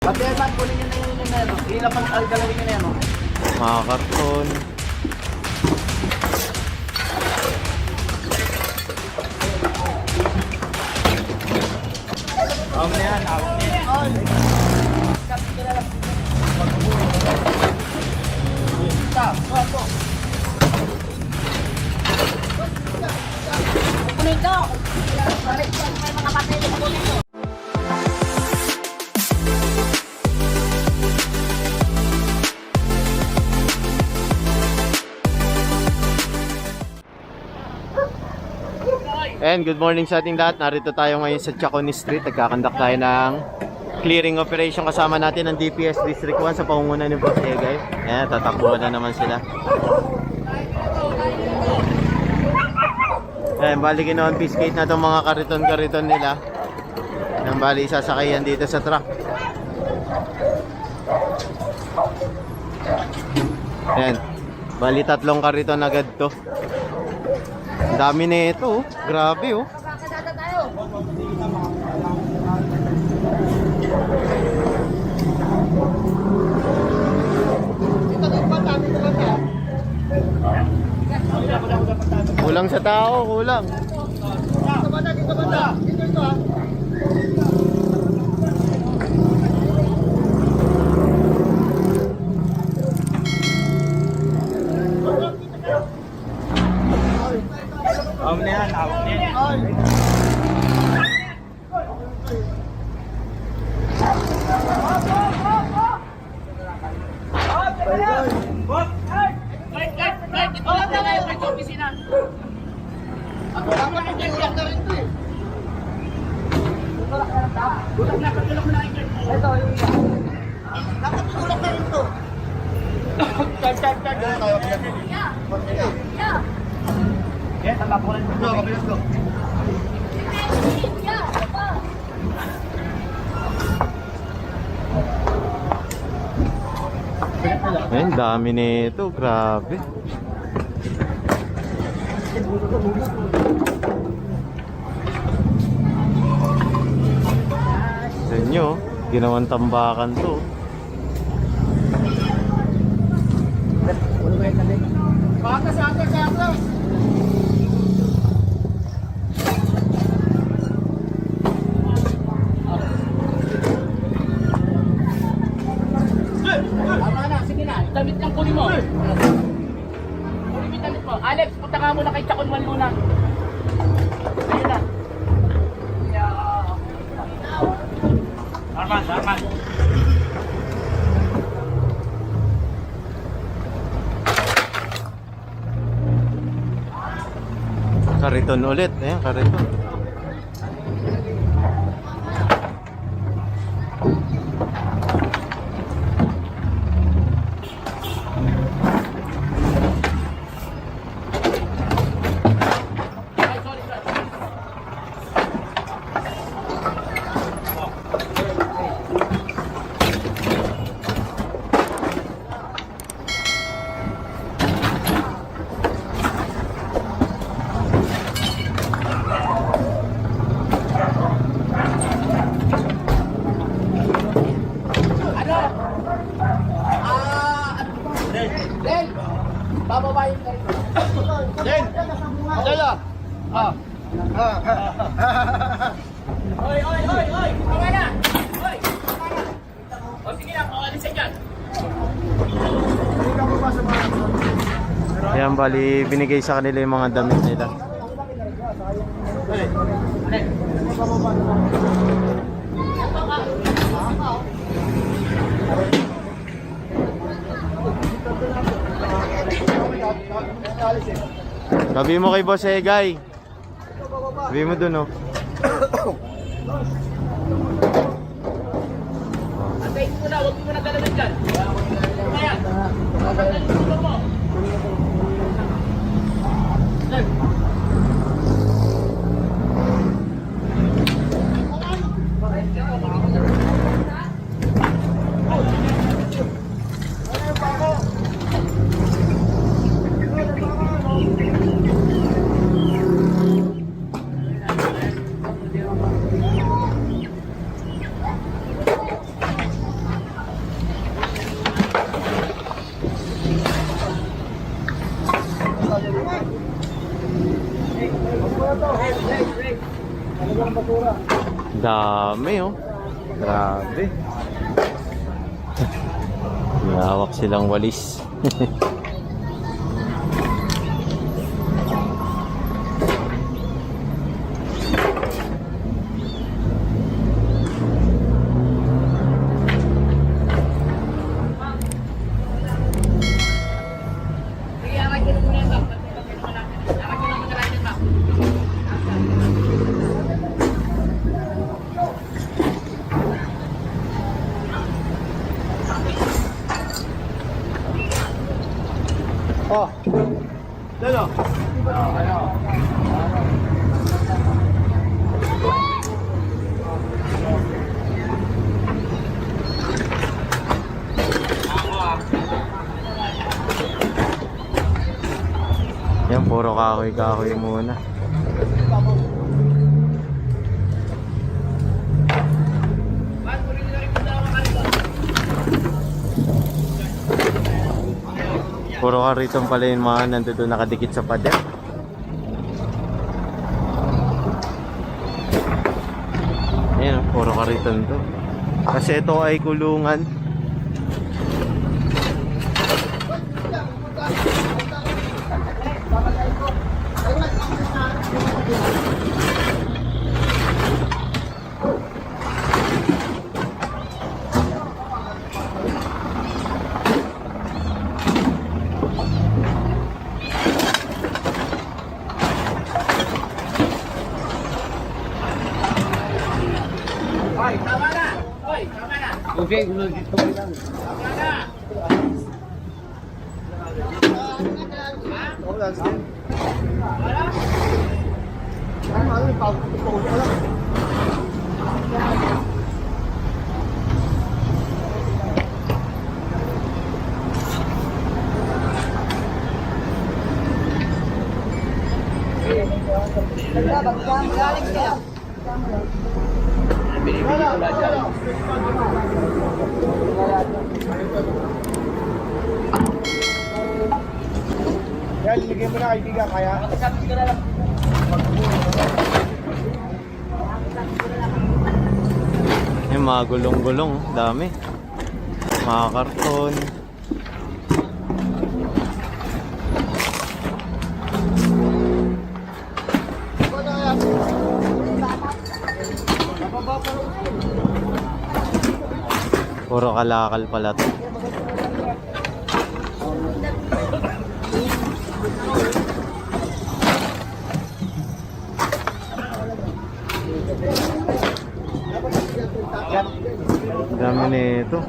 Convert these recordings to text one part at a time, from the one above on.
Pati Herman, kunin nyo na yun na ano. Ilapang galawin nyo na yan. Mga karton. Awag na yan, awag na yan. Kunin ko. May mga papel ko nito. And good morning sa ating lahat. Narito tayo ngayon sa Chaconi Street. Nagkakandak tayo ng clearing operation. Kasama natin ang DPS District 1 sa pangunguna ni Boss Egay. Ayan, tatakbuhan na naman sila. Ayan, bali kino-confiscate na itong mga kariton-kariton nila. Ayan, bali sasakayan dito sa truck. Ayan, bali 3 kariton agad to. Dami na ito, oh. Grabe, oh. Kulang sa tao, kulang. Dito banda, dito banda. Dito ito ha. Awag na yan, awag na yan. Yes, ang lapunan ko. Let's go. Ayun, dami nito, grabe. Sa inyo, ginawang tambakan to. Atas, atas, atas. Tama na, sige na. Damit lang kunin mo. Kunin mo yung damit mo. Alex, punta ka muna kay Chaconman muna. Ayun na. Arman, Arman. Kariton ulit, ayan, kariton. Bababayin ka rin. Den! Dala! Oy, oy, oy, oy! Tama na! Oy! Tama na! O sige lang, alis ka dyan. Ayan, bali, binigay sa kanila yung mga damit nila. Sabi mo kay Boss Egay. Sabi mo dun, oh. Antayin mo na, huwag mo na dalawin dyan. Kaya, magandang tulo mo. Dami oh. Grabe. May hawak silang walis. Sige, akin nyo muna yung bag. Akin nyo muna yung bag. Oh. Lalo. Yan, puro kahoy-kahoy muna. Puro kariton pala yung mga nandito nakadikit sa pader. Ayan, puro kariton to. Kasi ito ay kulungan. Hoy, tama na! Hoy, tama na! Okay, gulo dito lang. Tama na! Wala? Binibili ko lahat yan. Yan, ligyan mo na kaibigan, kaya? Yung mga gulong-gulong, dami. Mga karton. Puro kalakal pala to. Dami nito.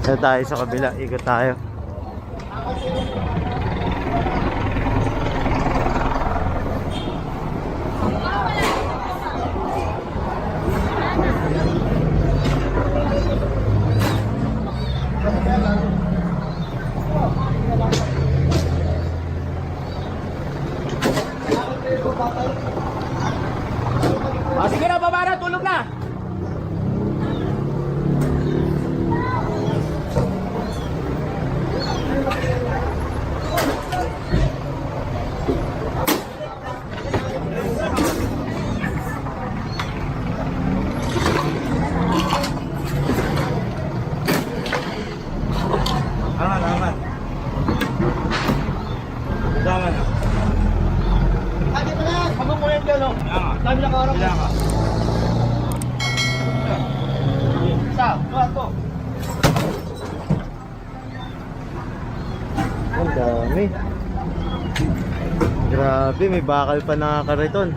Dito tayo sa kabila, ikot tayo. Ah, sige na, baba na, tulog na! Aman. Daman na. Ako mo yan dyan, oh. Dami na kaharap. Isa, dua to. Ang dami. Grabe, may bakal pa na kariton.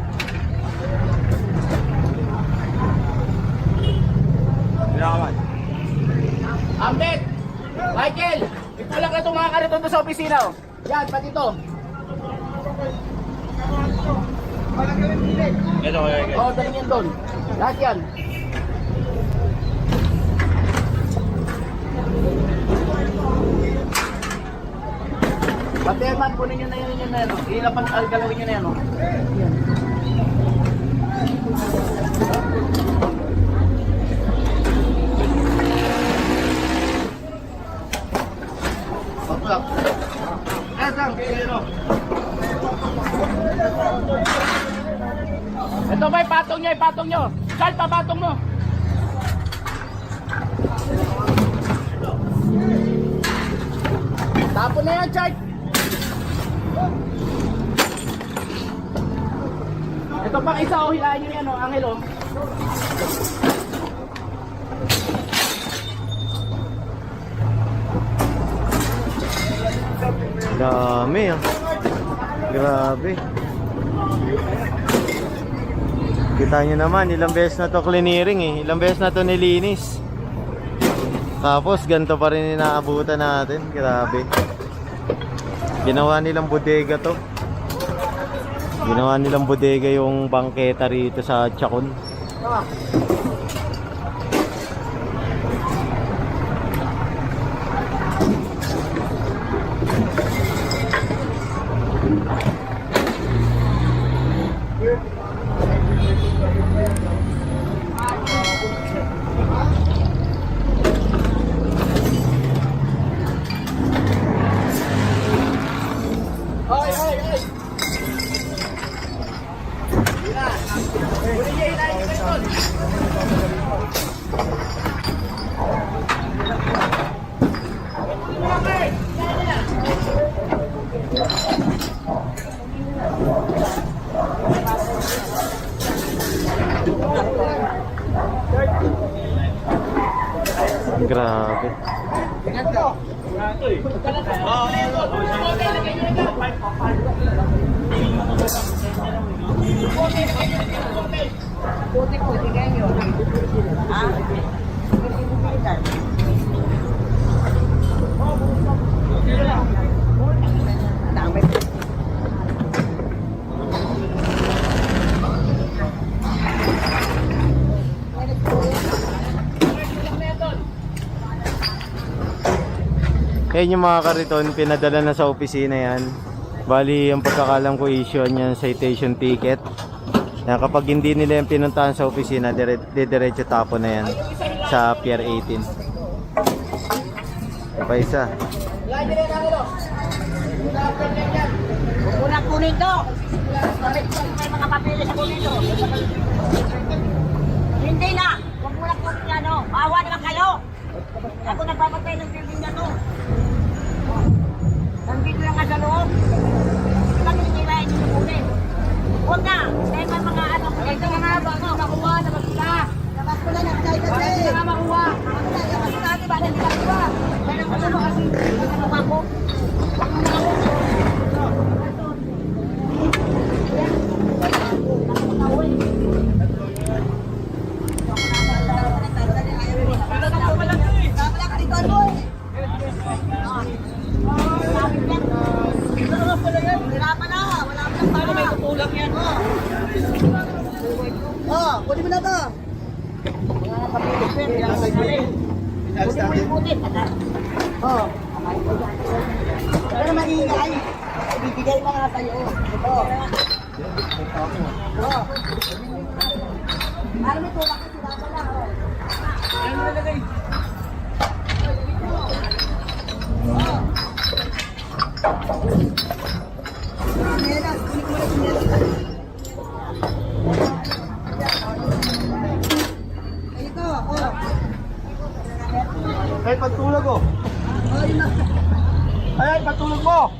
Daman. Ambet! Michael! Itulang ka itong mga kariton doon sa opisina. Oh. Yan, pati ito. Ito, kaya. Oo, daling yan doon. Lahat yan. Pati man, kunin nyo na yun na yan. Ilapan, galawin nyo na yan. Patulak. Ito ba, ipatong nyo. Chal, papatong mo. Tapon na yan, Chal. Ito pang isa, hilahin nyo yan, Angel, Dami ah. Grabe. Kita nyo naman, ilang beses na to clearing eh. Ilang beses na to nilinis. Tapos ganito pa rin inaabutan natin. Grabe. Ginawa nilang bodega to. Ginawa nilang bodega yung bangketa rito sa Chacon. Grabe. Puti-puti kayo. Ah? Dami. Yan yung mga kariton, pinadala na sa opisina yan. Bali, ang pagkakalam ko issue niyan citation ticket. Na kapag hindi nila yung pinuntahan sa opisina, diretso tapo na yan sa Pier 18. Pa isa. Unang kunin to. May mga papeles sa kunin to. Hindi na. Huwag mo lang kunin yan, no. Maawa naman kayo. Ako nagpapatay ng building na to. Nandito lang nga sa loob. Kami nililayan yung kunin. Huwag na. Dahil may mga ano. Ito na nga ba? Nakuha. Nabasula. Nabasula na. Ito na nga makuha. Nabasula. Diba? Nabasula. Kaya nakuha mo kasi. Nabasula ko. Kunin mo na to. Mga papilis ko yan. Kunin mo yung puti. Oo. Pero maingay. Ibibigay mo nga sa'yo. Ito. Oo. Para may tulak ko sila pala. Ano mo nalagay? Oo. Menas. Kunin mo na yung menas. Ay, pagtulog ko. Ay, pagtulog mo.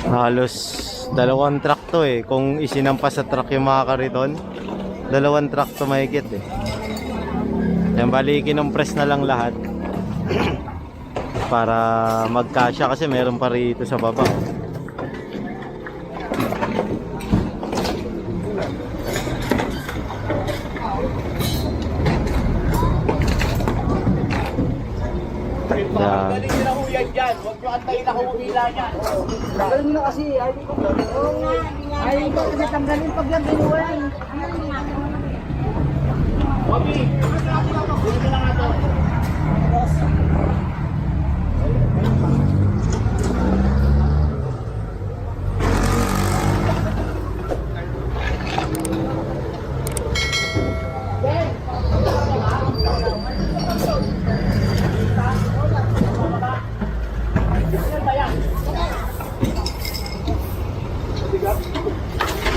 Halos dalawang truck to eh. Kung isinampas sa truck yung mga kariton, dalawang truck to mahigit eh. Yan, bali kinompress na lang lahat para magkasya kasi meron pa rito sa baba. Galing nila huyag dyan. Huwag nyo kayo na kumumila niyan. Tanggalin mo na kasi, ayaw ko. Oo nga, hindi nga. Ayaw ko kasi tanggalin pag yan binuwan. Ano nga? Bobby, dito na nga to.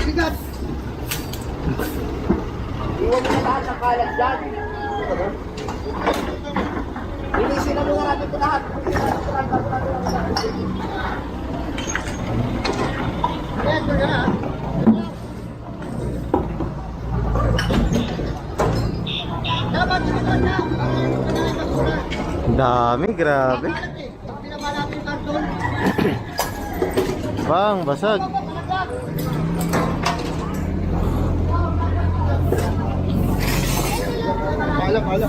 Bigat! Iwan mo na lahat ng kalat dyan. Linisin na muna natin ito lahat. Ang dami, grabe. Bang, basag. Pala.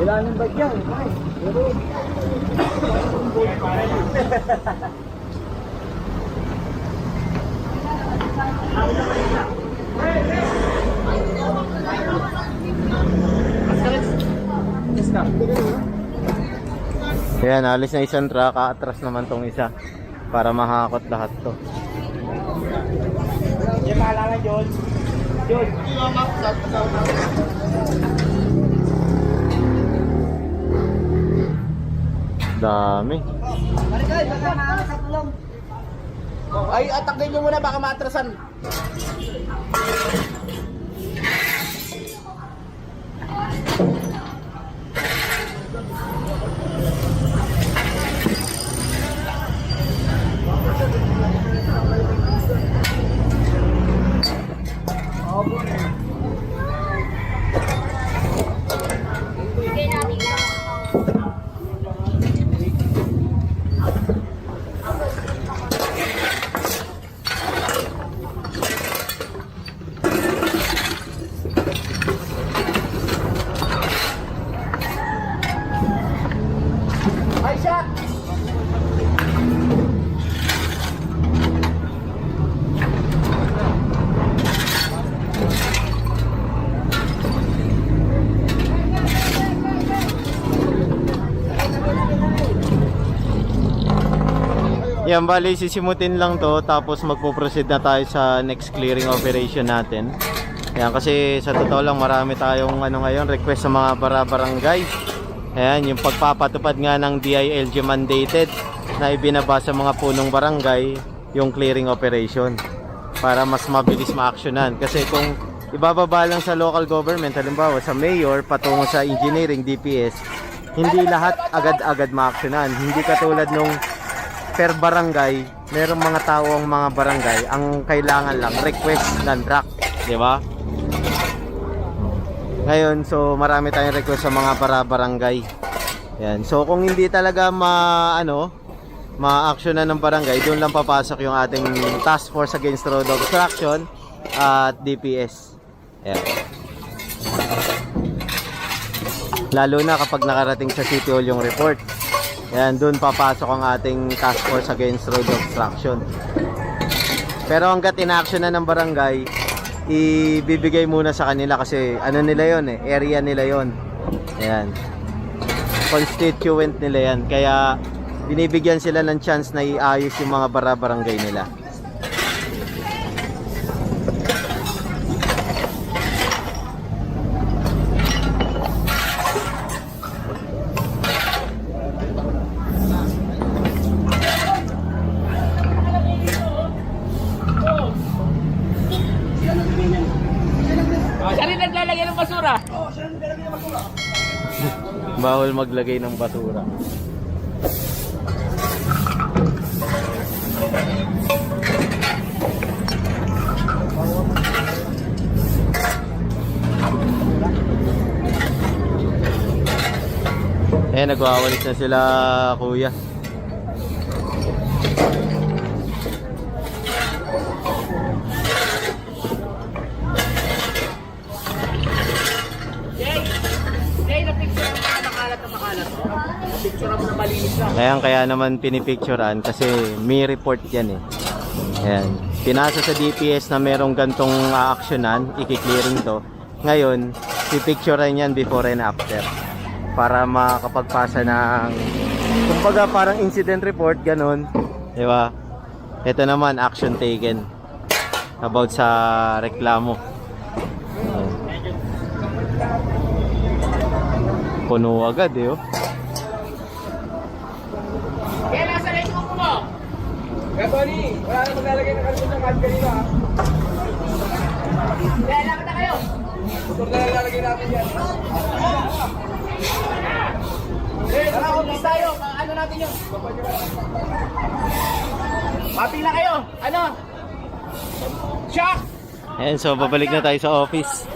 Wala nang bag yan. Ayan, alis na isang truck, atras naman tong isa para mahakot lahat to. Yung mahalangan, John. John. Dami. Marikay, baka maawa sa tulong. Ay, atakay nyo muna, baka maatrasan. Bigay natin lang. Ay, siya! Yan, bali sisimutin lang to tapos magpo-proceed na tayo sa next clearing operation natin. Yan, kasi sa totoo lang marami tayong ngayon request sa mga barangay. Ayan, yung pagpapatupad nga ng DILG mandated na ibinaba sa mga punong barangay yung clearing operation para mas mabilis ma-actionan. Kasi kung ibababa lang sa local government, halimbawa sa mayor patungo sa engineering, DPS, hindi lahat agad-agad ma-actionan. Hindi katulad nung per barangay, merong mga tao ang mga barangay, ang kailangan lang request ng DRAC, di ba? Ngayon, so marami tayong request sa mga barangay. Yan. So kung hindi talaga ma-actionan ng barangay, doon lang papasok yung ating Task Force Against Road Obstruction at DPS. Yan. Lalo na kapag nakarating sa City Hall yung report. Yan, doon papasok ang ating Task Force Against Road Obstruction. Pero hanggat in-actionan ng barangay, ibibigay muna sa kanila kasi ano nila yon, area nila yon. Ayan, constituent nila yan, kaya binibigyan sila ng chance na iayos yung mga barangay nila. Siya rin naglalagay ng basura. Bawal maglagay ng basura. Nagwawalis na sila, kuya. Kaya naman pinipicturean kasi may report yan eh. Ayan. Pinasa sa DPS na merong gantong aaksyonan, i-clearing to. Ngayon, pipicturean yan before and after. Para makapagpasa ng, kumbaga parang incident report, ganun. Diba? Ito naman, action taken. About sa reklamo. Puno agad eh, oh. Kaya nasa rin mo. Gaboni, wala na maglalagay ng kalbon ng card kanina ha. Kaya lakad na kayo. Motor na lalagay natin yan. Tara, umpis tayo. Ano natin yun? Mapila kayo. Ano? Shock! Ayan, so babalik na tayo sa office.